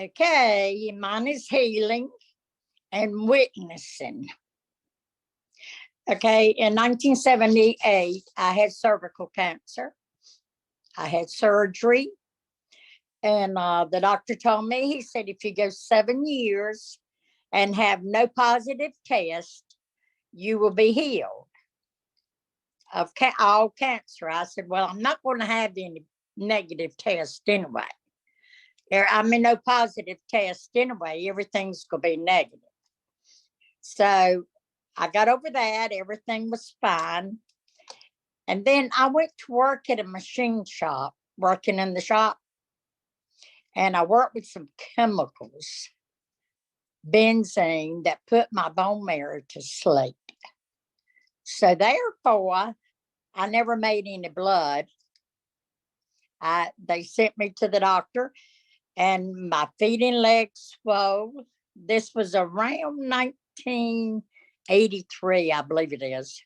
Okay, mine is healing and witnessing. Okay, in 1978, I had cervical cancer. I had surgery, and the doctor told me, he said, if you go 7 years and have no positive test, you will be healed of all cancer. I said, well, I'm not going to have any negative tests anyway. No positive test anyway. Everything's going to be negative. So I got over that. Everything was fine. And then I went to work at a machine shop, working in the shop. And I worked with some chemicals, benzene, that put my bone marrow to sleep. So therefore, I never made any blood. They sent me to the doctor, and my feet and legs swole. This was around 1983, I believe it is.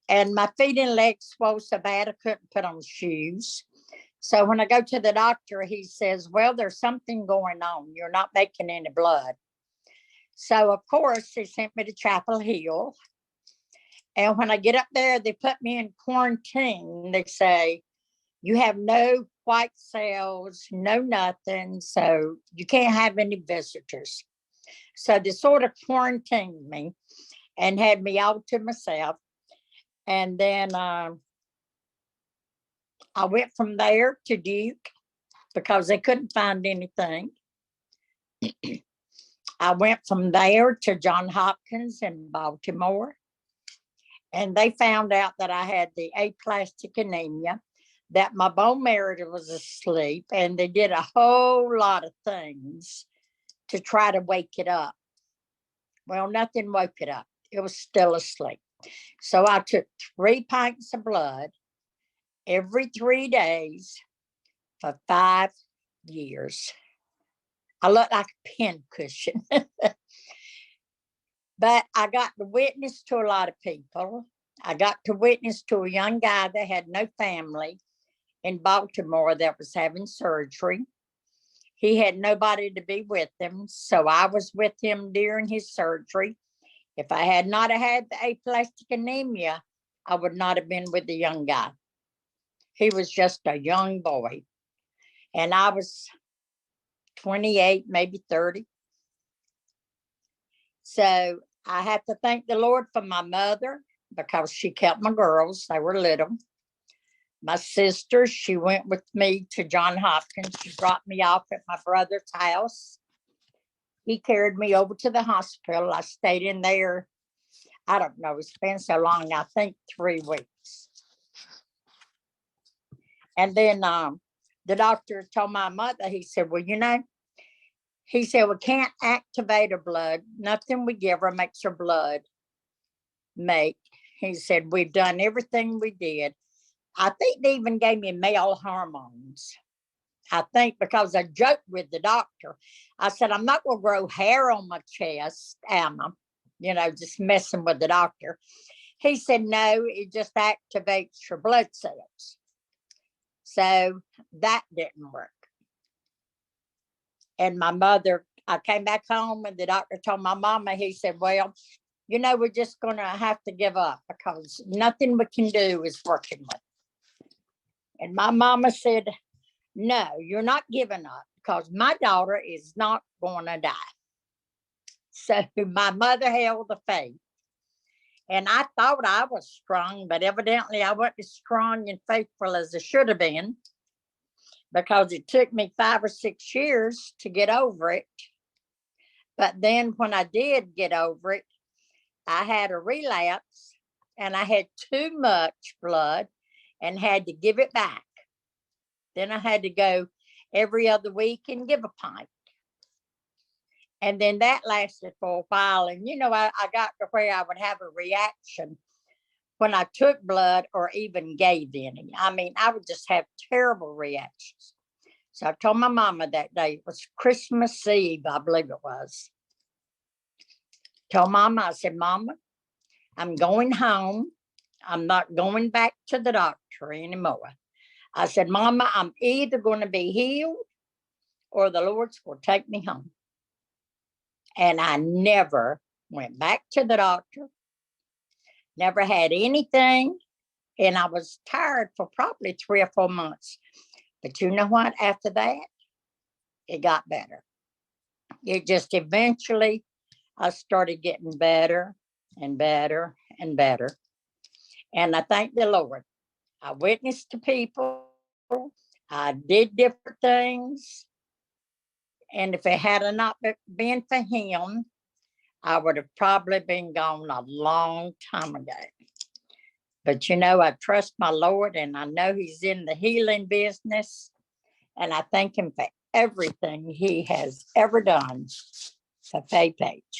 And my feet and legs swole so bad I couldn't put on shoes. So when I go to the doctor, he says, well, there's something going on. You're not making any blood. So, of course, he sent me to Chapel Hill. And when I get up there, they put me in quarantine. They say, you have no white cells, no nothing. So you can't have any visitors. So they sort of quarantined me and had me all to myself. And then I went from there to Duke because they couldn't find anything. I went from there to Johns Hopkins in Baltimore. And they found out that I had the aplastic anemia, that my bone marrow was asleep, and they did a whole lot of things to try to wake it up. Well, nothing woke it up. It was still asleep. So I took 3 pints of blood every 3 days for 5 years. I looked like a pin cushion. But I got to witness to a lot of people. I got to witness to a young guy that had no family in Baltimore that was having surgery. He had nobody to be with him, so I was with him during his surgery. If I had not had the aplastic anemia, I would not have been with the young guy. He was just a young boy. And I was 28, maybe 30. So I have to thank the Lord for my mother because she kept my girls. They were little. My sister, she went with me to Johns Hopkins. She dropped me off at my brother's house. He carried me over to the hospital. I stayed in there. I don't know. It's been so long. I think 3 weeks. And then the doctor told my mother, he said, well, he said, we can't activate her blood. Nothing we give her makes her blood make. He said, we've done everything we did. I think they even gave me male hormones. I think because I joked with the doctor. I said, I'm not going to grow hair on my chest, am I? Just messing with the doctor. He said, no, it just activates your blood cells. So that didn't work. And my mother, I came back home and the doctor told my mama, he said, well, we're just going to have to give up because nothing we can do is working with. And my mama said, no, you're not giving up because my daughter is not going to die. So my mother held the faith. And I thought I was strong, but evidently I wasn't as strong and faithful as I should have been because it took me 5 or 6 years to get over it. But then when I did get over it, I had a relapse and I had too much blood and had to give it back. Then I had to go every other week and give a pint. And then that lasted for a while. And, I got to where I would have a reaction when I took blood or even gave any. I would just have terrible reactions. So I told my mama that day, it was Christmas Eve, I believe it was. Told mama, I said, Mama, I'm going home. I'm not going back to the doctor anymore. I said, Mama, I'm either going to be healed or the Lord's will take me home. And I never went back to the doctor, never had anything. And I was tired for probably 3 or 4 months. But you know what? After that, it got better. It just eventually, I started getting better and better and better. And I thank the Lord. I witnessed to people. I did different things. And if it had not been for him, I would have probably been gone a long time ago. But you know, I trust my Lord, and I know he's in the healing business. And I thank him for everything he has ever done for Faye Page.